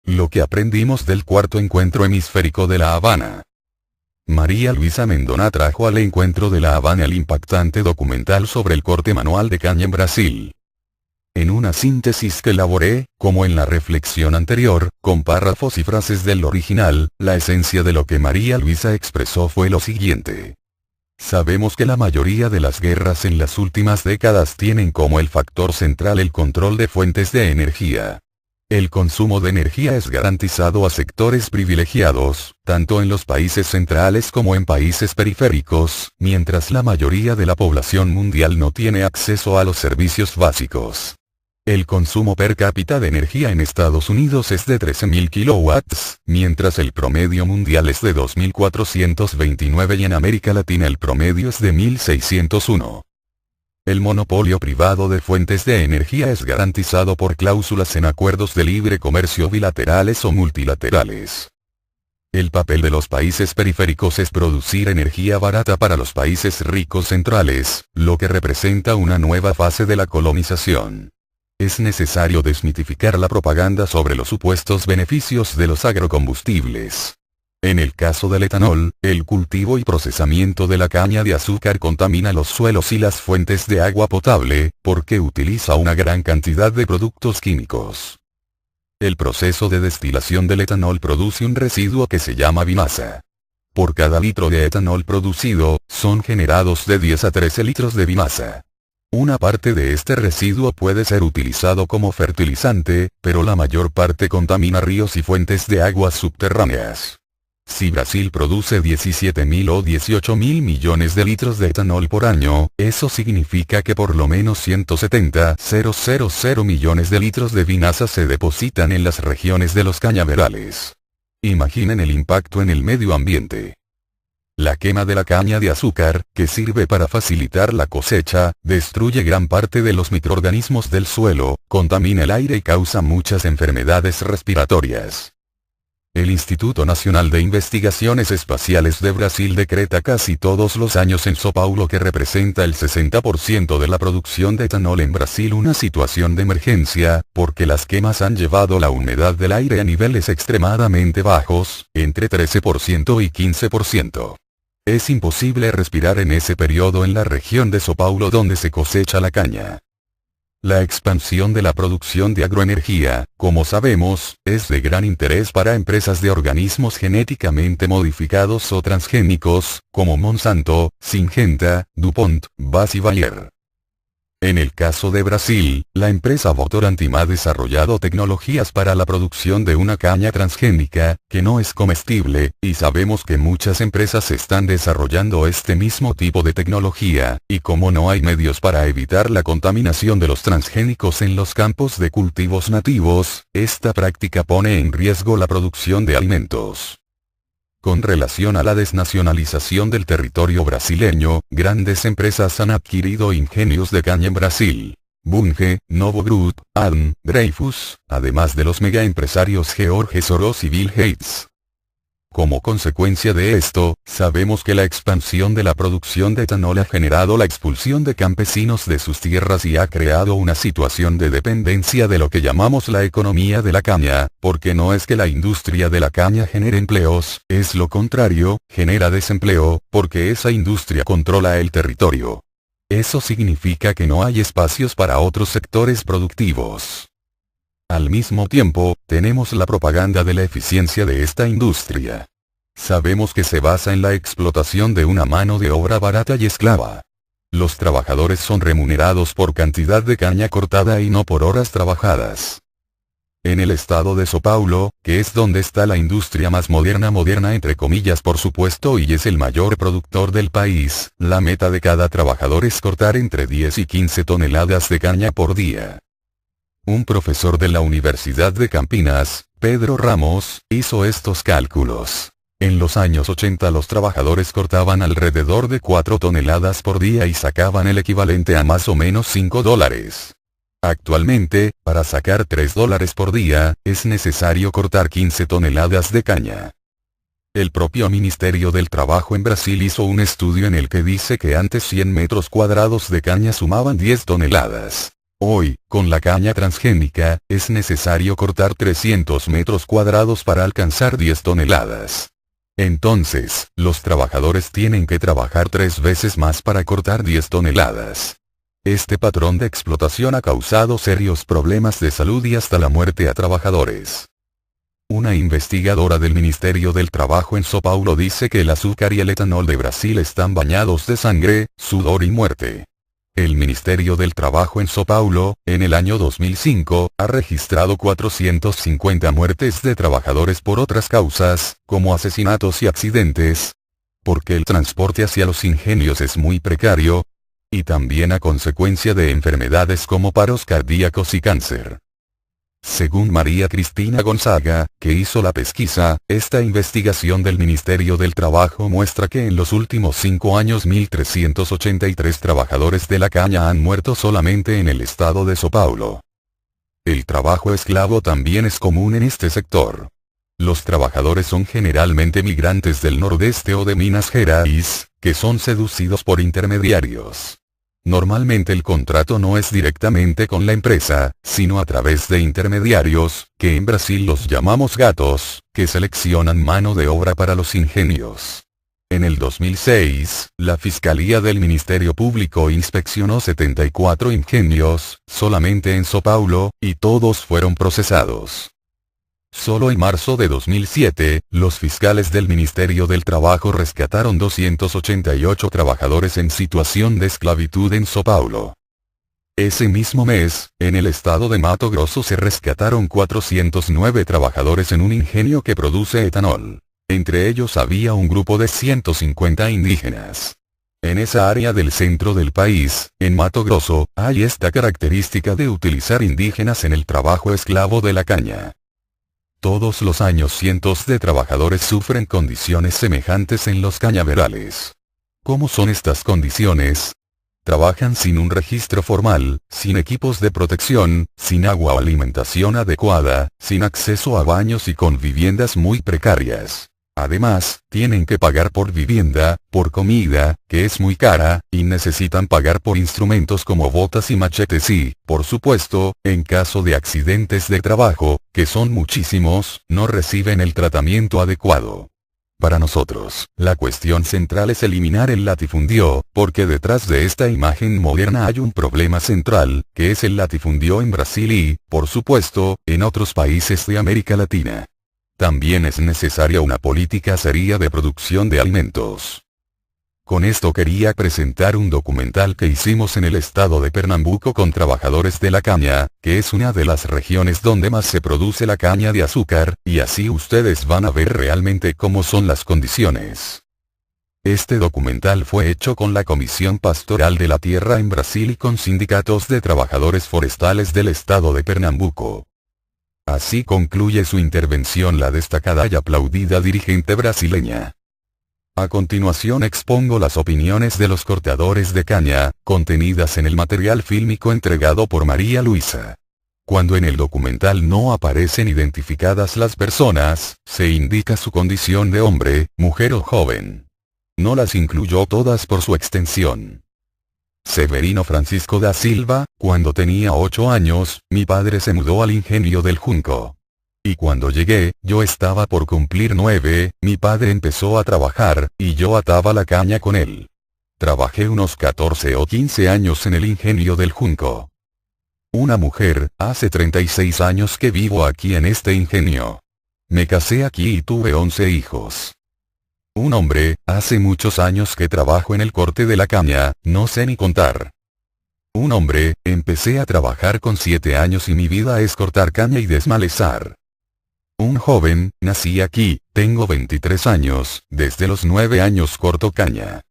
Lo que aprendimos del cuarto encuentro hemisférico de La Habana. María Luisa Mendonça trajo al encuentro de La Habana el impactante documental sobre el corte manual de caña en Brasil. En una síntesis que elaboré, como en la reflexión anterior, con párrafos y frases del original, la esencia de lo que María Luisa expresó fue lo siguiente. Sabemos que la mayoría de las guerras en las últimas décadas tienen como el factor central el control de fuentes de energía. El consumo de energía es garantizado a sectores privilegiados, tanto en los países centrales como en países periféricos, mientras la mayoría de la población mundial no tiene acceso a los servicios básicos. El consumo per cápita de energía en Estados Unidos es de 13.000 kilowatts, mientras el promedio mundial es de 2.429 y en América Latina el promedio es de 1.601. El monopolio privado de fuentes de energía es garantizado por cláusulas en acuerdos de libre comercio bilaterales o multilaterales. El papel de los países periféricos es producir energía barata para los países ricos centrales, lo que representa una nueva fase de la colonización. Es necesario desmitificar la propaganda sobre los supuestos beneficios de los agrocombustibles. En el caso del etanol, el cultivo y procesamiento de la caña de azúcar contamina los suelos y las fuentes de agua potable, porque utiliza una gran cantidad de productos químicos. El proceso de destilación del etanol produce un residuo que se llama bimasa. Por cada litro de etanol producido, son generados de 10 a 13 litros de bimasa. Una parte de este residuo puede ser utilizado como fertilizante, pero la mayor parte contamina ríos y fuentes de aguas subterráneas. Si Brasil produce 17.000 o 18.000 millones de litros de etanol por año, eso significa que por lo menos 170.000 millones de litros de bimasa se depositan en las regiones de los cañaverales. Imaginen el impacto en el medio ambiente. La quema de la caña de azúcar, que sirve para facilitar la cosecha, destruye gran parte de los microorganismos del suelo, contamina el aire y causa muchas enfermedades respiratorias. El Instituto Nacional de Investigaciones Espaciales de Brasil decreta casi todos los años en São Paulo, que representa el 60% de la producción de etanol en Brasil, una situación de emergencia, porque las quemas han llevado la humedad del aire a niveles extremadamente bajos, entre 13% y 15%. Es imposible respirar en ese periodo en la región de São Paulo donde se cosecha la caña. La expansión de la producción de agroenergía, como sabemos, es de gran interés para empresas de organismos genéticamente modificados o transgénicos, como Monsanto, Syngenta, DuPont, Bass y Bayer. En el caso de Brasil, la empresa Votorantim ha desarrollado tecnologías para la producción de una caña transgénica, que no es comestible, y sabemos que muchas empresas están desarrollando este mismo tipo de tecnología, y como no hay medios para evitar la contaminación de los transgénicos en los campos de cultivos nativos, esta práctica pone en riesgo la producción de alimentos. Con relación a la desnacionalización del territorio brasileño, grandes empresas han adquirido ingenios de caña en Brasil. Bunge, Novo Group, Adam, Dreyfus, además de los megaempresarios George Soros y Bill Gates. Como consecuencia de esto, sabemos que la expansión de la producción de etanol ha generado la expulsión de campesinos de sus tierras y ha creado una situación de dependencia de lo que llamamos la economía de la caña, porque no es que la industria de la caña genere empleos, es lo contrario, genera desempleo, porque esa industria controla el territorio. Eso significa que no hay espacios para otros sectores productivos. Al mismo tiempo, tenemos la propaganda de la eficiencia de esta industria. Sabemos que se basa en la explotación de una mano de obra barata y esclava. Los trabajadores son remunerados por cantidad de caña cortada y no por horas trabajadas. En el estado de São Paulo, que es donde está la industria más moderna entre comillas por supuesto y es el mayor productor del país, la meta de cada trabajador es cortar entre 10 y 15 toneladas de caña por día. Un profesor de la Universidad de Campinas, Pedro Ramos, hizo estos cálculos. En los años 80 los trabajadores cortaban alrededor de 4 toneladas por día y sacaban el equivalente a más o menos $5. Actualmente, para sacar $3 por día, es necesario cortar 15 toneladas de caña. El propio Ministerio del Trabajo en Brasil hizo un estudio en el que dice que antes 100 metros cuadrados de caña sumaban 10 toneladas. Hoy, con la caña transgénica, es necesario cortar 300 metros cuadrados para alcanzar 10 toneladas. Entonces, los trabajadores tienen que trabajar 3 veces más para cortar 10 toneladas. Este patrón de explotación ha causado serios problemas de salud y hasta la muerte a trabajadores. Una investigadora del Ministerio del Trabajo en São Paulo dice que el azúcar y el etanol de Brasil están bañados de sangre, sudor y muerte. El Ministerio del Trabajo en São Paulo, en el año 2005, ha registrado 450 muertes de trabajadores por otras causas, como asesinatos y accidentes, porque el transporte hacia los ingenios es muy precario, y también a consecuencia de enfermedades como paros cardíacos y cáncer. Según María Cristina Gonzaga, que hizo la pesquisa, esta investigación del Ministerio del Trabajo muestra que en los últimos 5 años 1.383 trabajadores de la caña han muerto solamente en el estado de São Paulo. El trabajo esclavo también es común en este sector. Los trabajadores son generalmente migrantes del nordeste o de Minas Gerais, que son seducidos por intermediarios. Normalmente el contrato no es directamente con la empresa, sino a través de intermediarios, que en Brasil los llamamos gatos, que seleccionan mano de obra para los ingenios. En el 2006, la Fiscalía del Ministerio Público inspeccionó 74 ingenios, solamente en São Paulo, y todos fueron procesados. Solo en marzo de 2007, los fiscales del Ministerio del Trabajo rescataron 288 trabajadores en situación de esclavitud en São Paulo. Ese mismo mes, en el estado de Mato Grosso se rescataron 409 trabajadores en un ingenio que produce etanol. Entre ellos había un grupo de 150 indígenas. En esa área del centro del país, en Mato Grosso, hay esta característica de utilizar indígenas en el trabajo esclavo de la caña. Todos los años cientos de trabajadores sufren condiciones semejantes en los cañaverales. ¿Cómo son estas condiciones? Trabajan sin un registro formal, sin equipos de protección, sin agua o alimentación adecuada, sin acceso a baños y con viviendas muy precarias. Además, tienen que pagar por vivienda, por comida, que es muy cara, y necesitan pagar por instrumentos como botas y machetes y, por supuesto, en caso de accidentes de trabajo, que son muchísimos, no reciben el tratamiento adecuado. Para nosotros, la cuestión central es eliminar el latifundio, porque detrás de esta imagen moderna hay un problema central, que es el latifundio en Brasil y, por supuesto, en otros países de América Latina. También es necesaria una política seria de producción de alimentos. Con esto quería presentar un documental que hicimos en el estado de Pernambuco con trabajadores de la caña, que es una de las regiones donde más se produce la caña de azúcar, y así ustedes van a ver realmente cómo son las condiciones. Este documental fue hecho con la Comisión Pastoral de la Tierra en Brasil y con sindicatos de trabajadores forestales del estado de Pernambuco. Así concluye su intervención la destacada y aplaudida dirigente brasileña. A continuación expongo las opiniones de los cortadores de caña, contenidas en el material fílmico entregado por María Luisa. Cuando en el documental no aparecen identificadas las personas, se indica su condición de hombre, mujer o joven. No las incluyó todas por su extensión. Severino Francisco da Silva, cuando tenía 8 años, mi padre se mudó al ingenio del Junco. Y cuando llegué, yo estaba por cumplir 9, mi padre empezó a trabajar, y yo ataba la caña con él. Trabajé unos 14 o 15 años en el ingenio del Junco. Una mujer, hace 36 años que vivo aquí en este ingenio. Me casé aquí y tuve 11 hijos. Un hombre, hace muchos años que trabajo en el corte de la caña, no sé ni contar. Un hombre, empecé a trabajar con 7 años y mi vida es cortar caña y desmalezar. Un joven, nací aquí, tengo 23 años, desde los 9 años corto caña.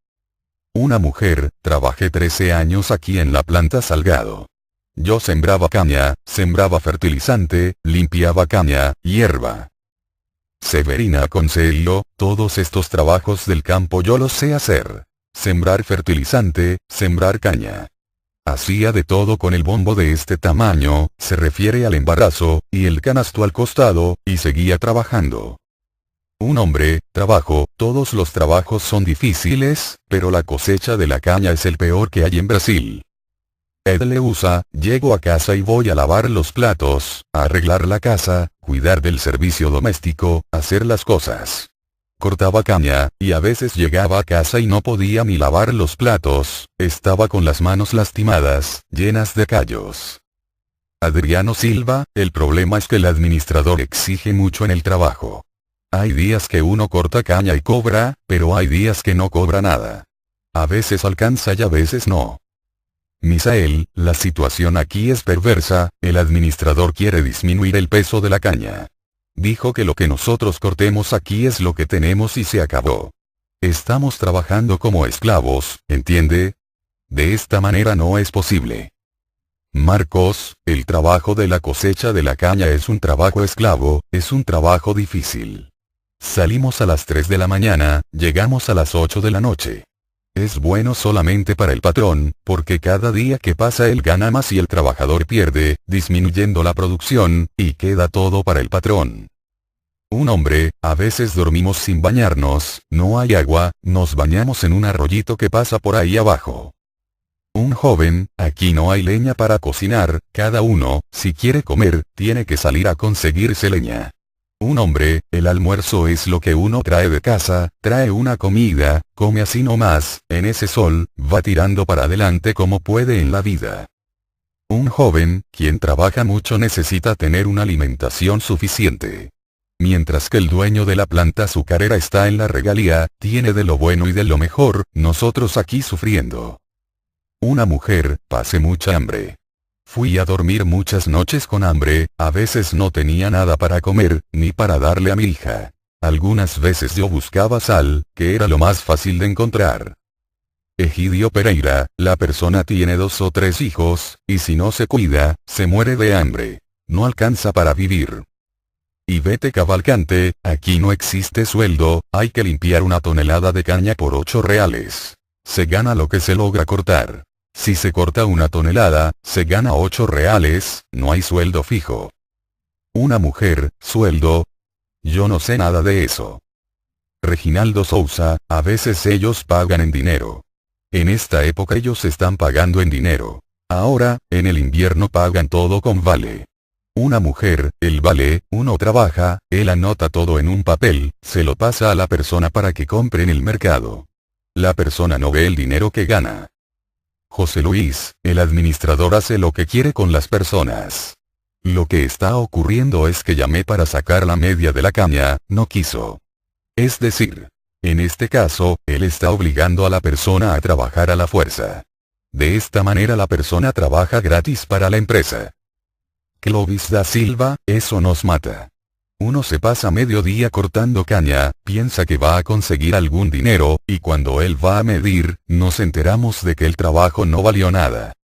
Una mujer, trabajé 13 años aquí en la planta Salgado. Yo sembraba caña, sembraba fertilizante, limpiaba caña, hierba. Severina aconsejó, todos estos trabajos del campo yo los sé hacer. Sembrar fertilizante, sembrar caña. Hacía de todo con el bombo de este tamaño, se refiere al embarazo, y el canasto al costado, y seguía trabajando. Un hombre, trabajo, todos los trabajos son difíciles, pero la cosecha de la caña es el peor que hay en Brasil. Ed le usa, llego a casa y voy a lavar los platos, a arreglar la casa, cuidar del servicio doméstico, hacer las cosas. Cortaba caña, y a veces llegaba a casa y no podía ni lavar los platos, estaba con las manos lastimadas, llenas de callos. Adriano Silva, el problema es que el administrador exige mucho en el trabajo. Hay días que uno corta caña y cobra, pero hay días que no cobra nada. A veces alcanza y a veces no. Misael, la situación aquí es perversa, el administrador quiere disminuir el peso de la caña. Dijo que lo que nosotros cortemos aquí es lo que tenemos y se acabó. Estamos trabajando como esclavos, ¿entiende? De esta manera no es posible. Marcos, el trabajo de la cosecha de la caña es un trabajo esclavo, es un trabajo difícil. Salimos a las 3 de la mañana, llegamos a las 8 de la noche. Es bueno solamente para el patrón, porque cada día que pasa él gana más y el trabajador pierde, disminuyendo la producción, y queda todo para el patrón. Un hombre, a veces dormimos sin bañarnos, no hay agua, nos bañamos en un arroyito que pasa por ahí abajo. Un joven, aquí no hay leña para cocinar, cada uno, si quiere comer, tiene que salir a conseguirse leña. Un hombre, el almuerzo es lo que uno trae de casa, trae una comida, come así nomás, en ese sol, va tirando para adelante como puede en la vida. Un joven, quien trabaja mucho necesita tener una alimentación suficiente. Mientras que el dueño de la planta azucarera está en la regalía, tiene de lo bueno y de lo mejor, nosotros aquí sufriendo. Una mujer, pasé mucha hambre. Fui a dormir muchas noches con hambre, a veces no tenía nada para comer, ni para darle a mi hija. Algunas veces yo buscaba sal, que era lo más fácil de encontrar. Egidio Pereira, la persona tiene 2 o 3 hijos, y si no se cuida, se muere de hambre. No alcanza para vivir. Y vete Cavalcante, aquí no existe sueldo, hay que limpiar una tonelada de caña por 8 reales. Se gana lo que se logra cortar. Si se corta una tonelada, se gana 8 reales, no hay sueldo fijo. Una mujer, sueldo. Yo no sé nada de eso. Reginaldo Sousa, a veces ellos pagan en dinero. En esta época ellos están pagando en dinero. Ahora, en el invierno pagan todo con vale. Una mujer, el vale, uno trabaja, él anota todo en un papel, se lo pasa a la persona para que compre en el mercado. La persona no ve el dinero que gana. José Luis, el administrador hace lo que quiere con las personas. Lo que está ocurriendo es que llamé para sacar la media de la caña, no quiso. Es decir, en este caso, él está obligando a la persona a trabajar a la fuerza. De esta manera la persona trabaja gratis para la empresa. Clovis da Silva, eso nos mata. Uno se pasa medio día cortando caña, piensa que va a conseguir algún dinero, y cuando él va a medir, nos enteramos de que el trabajo no valió nada.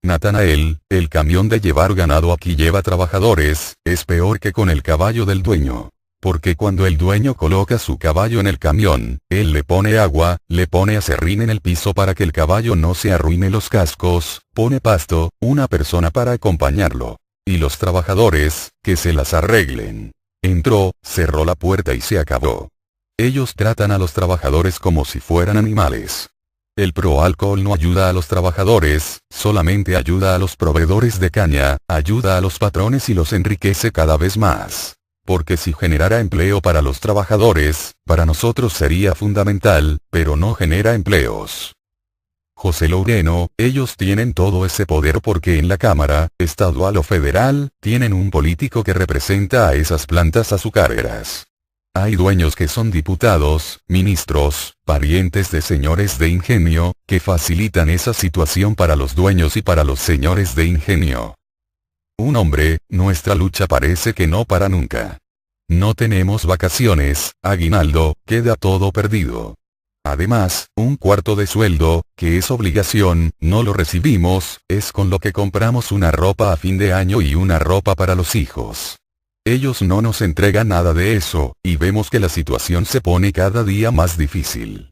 Natanael, el camión de llevar ganado aquí lleva trabajadores, es peor que con el caballo del dueño. Porque cuando el dueño coloca su caballo en el camión, él le pone agua, le pone aserrín en el piso para que el caballo no se arruine los cascos, pone pasto, una persona para acompañarlo. Y los trabajadores, que se las arreglen. Entró, cerró la puerta y se acabó. Ellos tratan a los trabajadores como si fueran animales. El Proalcohol no ayuda a los trabajadores, solamente ayuda a los proveedores de caña, ayuda a los patrones y los enriquece cada vez más. Porque si generara empleo para los trabajadores, para nosotros sería fundamental, pero no genera empleos. José Loureno, ellos tienen todo ese poder porque en la Cámara, estadual o federal, tienen un político que representa a esas plantas azucareras. Hay dueños que son diputados, ministros, parientes de señores de ingenio, que facilitan esa situación para los dueños y para los señores de ingenio. Un hombre, nuestra lucha parece que no para nunca. No tenemos vacaciones, aguinaldo, queda todo perdido. Además, un cuarto de sueldo, que es obligación, no lo recibimos, es con lo que compramos una ropa a fin de año y una ropa para los hijos. Ellos no nos entregan nada de eso, y vemos que la situación se pone cada día más difícil.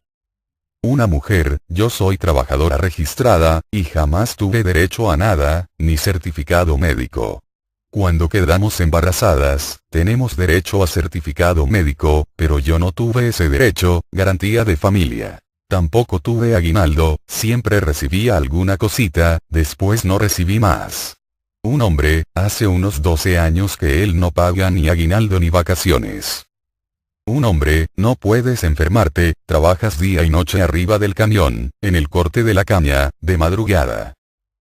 Una mujer, yo soy trabajadora registrada, y jamás tuve derecho a nada, ni certificado médico. Cuando quedamos embarazadas, tenemos derecho a certificado médico, pero yo no tuve ese derecho, garantía de familia. Tampoco tuve aguinaldo, siempre recibía alguna cosita, después no recibí más. Un hombre, hace unos 12 años que él no paga ni aguinaldo ni vacaciones. Un hombre, no puedes enfermarte, trabajas día y noche arriba del camión, en el corte de la caña, de madrugada.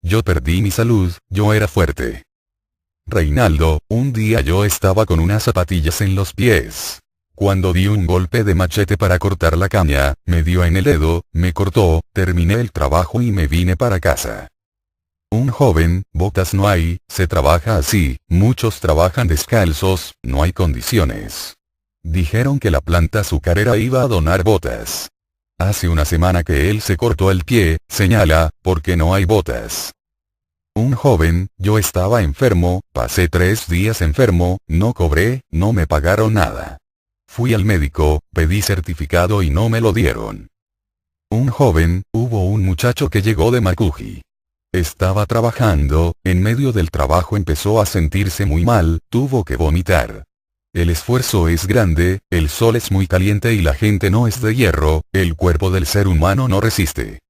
Yo perdí mi salud, yo era fuerte. Reinaldo, un día yo estaba con unas zapatillas en los pies. Cuando di un golpe de machete para cortar la caña, me dio en el dedo, me cortó, terminé el trabajo y me vine para casa. Un joven, botas no hay, se trabaja así, muchos trabajan descalzos, no hay condiciones. Dijeron que la planta azucarera iba a donar botas. Hace una semana que él se cortó el pie, señala, porque no hay botas. Un joven, yo estaba enfermo, pasé 3 días enfermo, no cobré, no me pagaron nada. Fui al médico, pedí certificado y no me lo dieron. Un joven, hubo un muchacho que llegó de Macuji. Estaba trabajando, en medio del trabajo empezó a sentirse muy mal, tuvo que vomitar. El esfuerzo es grande, el sol es muy caliente y la gente no es de hierro, el cuerpo del ser humano no resiste.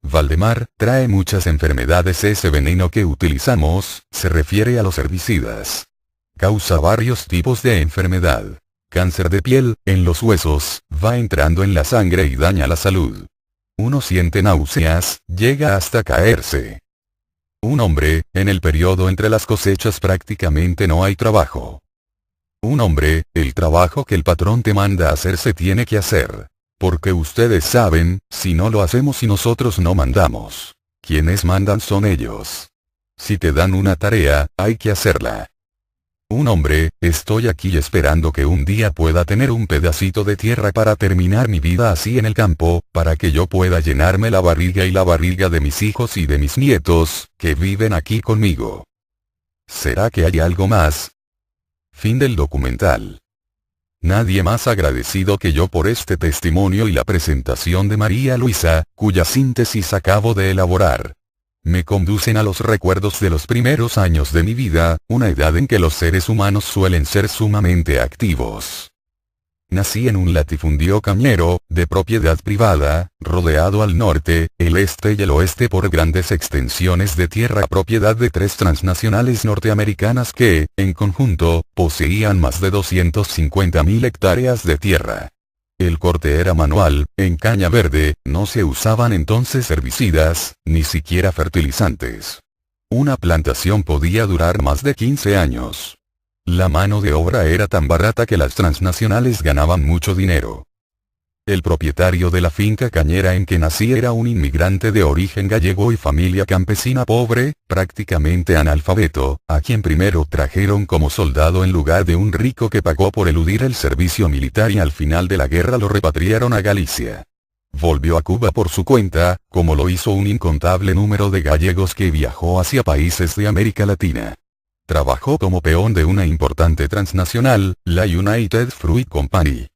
Valdemar, trae muchas enfermedades ese veneno que utilizamos, se refiere a los herbicidas. Causa varios tipos de enfermedad. Cáncer de piel, en los huesos, va entrando en la sangre y daña la salud. Uno siente náuseas, llega hasta caerse. Un hombre, en el periodo entre las cosechas prácticamente no hay trabajo. Un hombre, el trabajo que el patrón te manda a hacer se tiene que hacer. Porque ustedes saben, si no lo hacemos y nosotros no mandamos. Quienes mandan son ellos. Si te dan una tarea, hay que hacerla. Un hombre, estoy aquí esperando que un día pueda tener un pedacito de tierra para terminar mi vida así en el campo, para que yo pueda llenarme la barriga y la barriga de mis hijos y de mis nietos, que viven aquí conmigo. ¿Será que hay algo más? Fin del documental. Nadie más agradecido que yo por este testimonio y la presentación de María Luisa, cuya síntesis acabo de elaborar. Me conducen a los recuerdos de los primeros años de mi vida, una edad en que los seres humanos suelen ser sumamente activos. Nací en un latifundio cañero, de propiedad privada, rodeado al norte, el este y el oeste por grandes extensiones de tierra propiedad de 3 transnacionales norteamericanas que, en conjunto, poseían más de 250.000 hectáreas de tierra. El corte era manual, en caña verde, no se usaban entonces herbicidas, ni siquiera fertilizantes. Una plantación podía durar más de 15 años. La mano de obra era tan barata que las transnacionales ganaban mucho dinero. El propietario de la finca cañera en que nací era un inmigrante de origen gallego y familia campesina pobre, prácticamente analfabeto, a quien primero trajeron como soldado en lugar de un rico que pagó por eludir el servicio militar y al final de la guerra lo repatriaron a Galicia. Volvió a Cuba por su cuenta, como lo hizo un incontable número de gallegos que viajó hacia países de América Latina. Trabajó como peón de una importante transnacional, la United Fruit Company.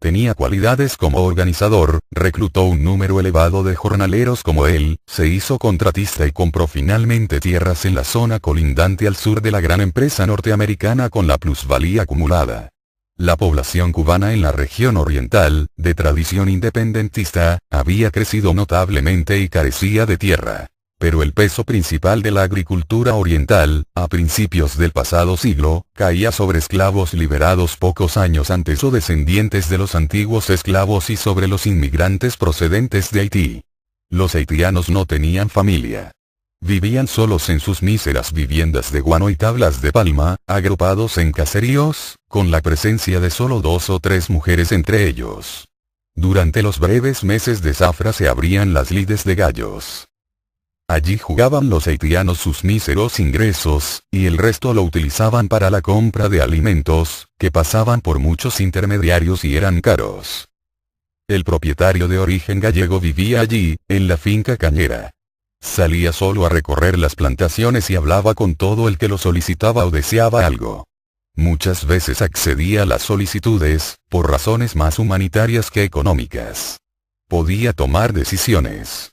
Tenía cualidades como organizador, reclutó un número elevado de jornaleros como él, se hizo contratista y compró finalmente tierras en la zona colindante al sur de la gran empresa norteamericana con la plusvalía acumulada. La población cubana en la región oriental, de tradición independentista, había crecido notablemente y carecía de tierra. Pero el peso principal de la agricultura oriental, a principios del pasado siglo, caía sobre esclavos liberados pocos años antes o descendientes de los antiguos esclavos y sobre los inmigrantes procedentes de Haití. Los haitianos no tenían familia. Vivían solos en sus míseras viviendas de guano y tablas de palma, agrupados en caseríos, con la presencia de solo 2 o 3 mujeres entre ellos. Durante los breves meses de zafra se abrían las lides de gallos. Allí jugaban los haitianos sus míseros ingresos, y el resto lo utilizaban para la compra de alimentos, que pasaban por muchos intermediarios y eran caros. El propietario de origen gallego vivía allí, en la finca cañera. Salía solo a recorrer las plantaciones y hablaba con todo el que lo solicitaba o deseaba algo. Muchas veces accedía a las solicitudes, por razones más humanitarias que económicas. Podía tomar decisiones.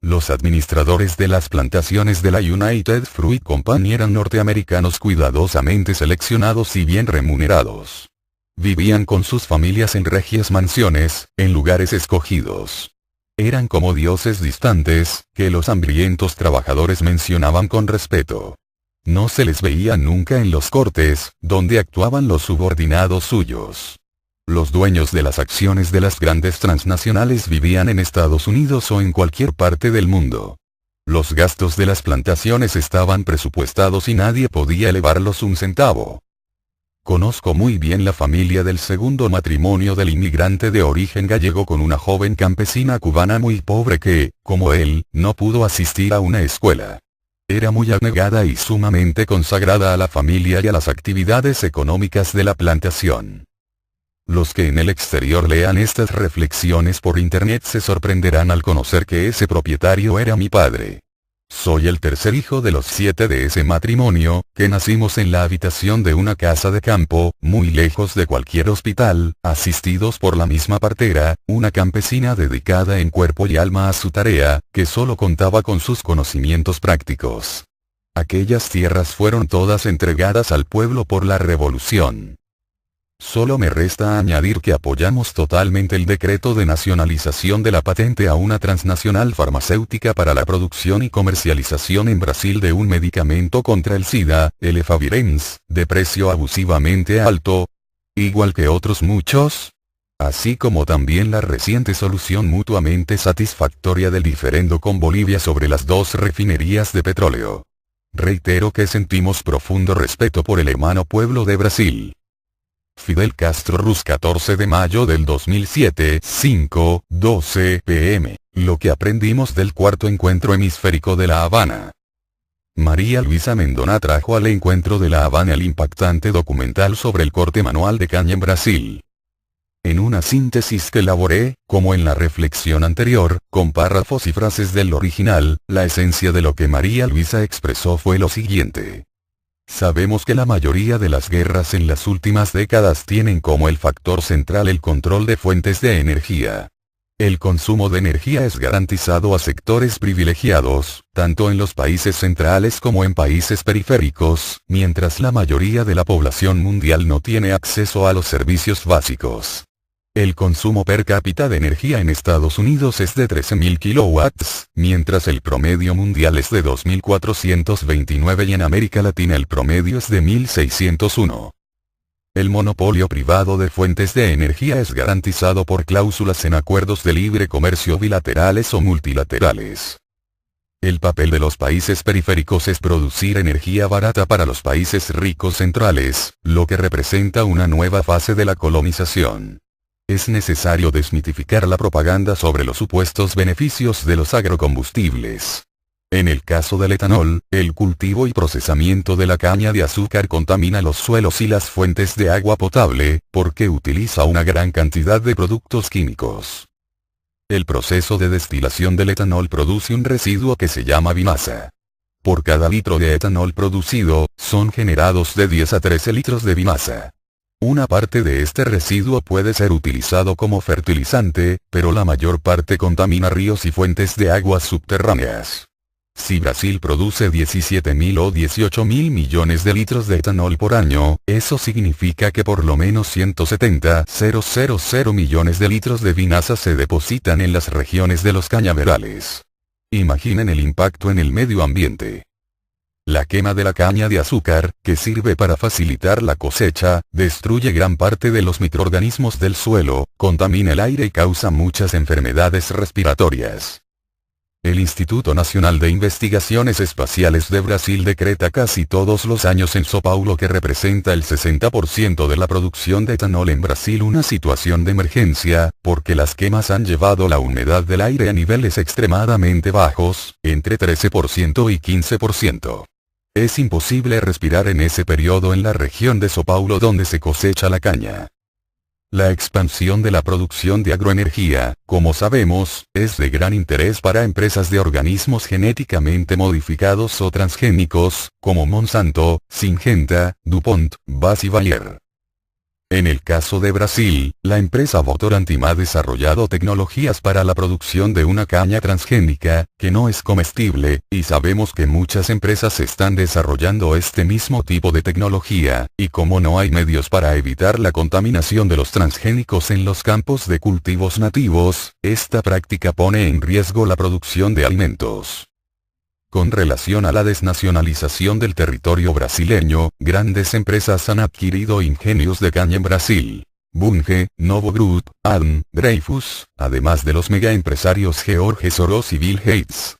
Los administradores de las plantaciones de la United Fruit Company eran norteamericanos cuidadosamente seleccionados y bien remunerados. Vivían con sus familias en regias mansiones, en lugares escogidos. Eran como dioses distantes, que los hambrientos trabajadores mencionaban con respeto. No se les veía nunca en los cortes, donde actuaban los subordinados suyos. Los dueños de las acciones de las grandes transnacionales vivían en Estados Unidos o en cualquier parte del mundo. Los gastos de las plantaciones estaban presupuestados y nadie podía elevarlos un centavo. Conozco muy bien la familia del segundo matrimonio del inmigrante de origen gallego con una joven campesina cubana muy pobre que, como él, no pudo asistir a una escuela. Era muy abnegada y sumamente consagrada a la familia y a las actividades económicas de la plantación. Los que en el exterior lean estas reflexiones por internet se sorprenderán al conocer que ese propietario era mi padre. Soy el tercer hijo de los 7 de ese matrimonio, que nacimos en la habitación de una casa de campo, muy lejos de cualquier hospital, asistidos por la misma partera, una campesina dedicada en cuerpo y alma a su tarea, que solo contaba con sus conocimientos prácticos. Aquellas tierras fueron todas entregadas al pueblo por la revolución. Solo me resta añadir que apoyamos totalmente el decreto de nacionalización de la patente a una transnacional farmacéutica para la producción y comercialización en Brasil de un medicamento contra el SIDA, el Efavirenz, de precio abusivamente alto, igual que otros muchos, así como también la reciente solución mutuamente satisfactoria del diferendo con Bolivia sobre las 2 refinerías de petróleo. Reitero que sentimos profundo respeto por el hermano pueblo de Brasil. Fidel Castro Ruz 14 de mayo del 2007, 5:12 p.m. Lo que aprendimos del cuarto encuentro hemisférico de La Habana. María Luisa Mendona trajo al encuentro de La Habana el impactante documental sobre el corte manual de caña en Brasil. En una síntesis que elaboré, como en la reflexión anterior, con párrafos y frases del original, la esencia de lo que María Luisa expresó fue lo siguiente. Sabemos que la mayoría de las guerras en las últimas décadas tienen como el factor central el control de fuentes de energía. El consumo de energía es garantizado a sectores privilegiados, tanto en los países centrales como en países periféricos, mientras la mayoría de la población mundial no tiene acceso a los servicios básicos. El consumo per cápita de energía en Estados Unidos es de 13.000 kilowatts, mientras el promedio mundial es de 2.429 y en América Latina el promedio es de 1.601. El monopolio privado de fuentes de energía es garantizado por cláusulas en acuerdos de libre comercio bilaterales o multilaterales. El papel de los países periféricos es producir energía barata para los países ricos centrales, lo que representa una nueva fase de la colonización. Es necesario desmitificar la propaganda sobre los supuestos beneficios de los agrocombustibles. En el caso del etanol, el cultivo y procesamiento de la caña de azúcar contamina los suelos y las fuentes de agua potable, porque utiliza una gran cantidad de productos químicos. El proceso de destilación del etanol produce un residuo que se llama bimasa. Por cada litro de etanol producido, son generados de 10 a 13 litros de bimasa. Una parte de este residuo puede ser utilizado como fertilizante, pero la mayor parte contamina ríos y fuentes de aguas subterráneas. Si Brasil produce 17.000 o 18.000 millones de litros de etanol por año, eso significa que por lo menos 170.000 millones de litros de vinaza se depositan en las regiones de los cañaverales. Imaginen el impacto en el medio ambiente. La quema de la caña de azúcar, que sirve para facilitar la cosecha, destruye gran parte de los microorganismos del suelo, contamina el aire y causa muchas enfermedades respiratorias. El Instituto Nacional de Investigaciones Espaciales de Brasil decreta casi todos los años en São Paulo, que representa el 60% de la producción de etanol en Brasil, una situación de emergencia, porque las quemas han llevado la humedad del aire a niveles extremadamente bajos, entre 13% y 15%. Es imposible respirar en ese periodo en la región de São Paulo donde se cosecha la caña. La expansión de la producción de agroenergía, como sabemos, es de gran interés para empresas de organismos genéticamente modificados o transgénicos, como Monsanto, Syngenta, DuPont, Bayer y Bayer. En el caso de Brasil, la empresa Votorantim ha desarrollado tecnologías para la producción de una caña transgénica, que no es comestible, y sabemos que muchas empresas están desarrollando este mismo tipo de tecnología, y como no hay medios para evitar la contaminación de los transgénicos en los campos de cultivos nativos, esta práctica pone en riesgo la producción de alimentos. Con relación a la desnacionalización del territorio brasileño, grandes empresas han adquirido ingenios de caña en Brasil. Bunge, Novo Group, Adam, Dreyfus, además de los megaempresarios George Soros y Bill Gates.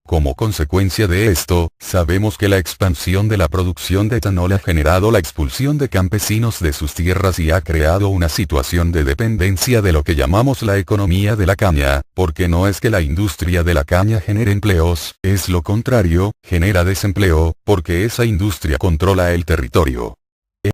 Como consecuencia de esto, sabemos que la expansión de la producción de etanol ha generado la expulsión de campesinos de sus tierras y ha creado una situación de dependencia de lo que llamamos la economía de la caña, porque no es que la industria de la caña genere empleos, es lo contrario, genera desempleo, porque esa industria controla el territorio.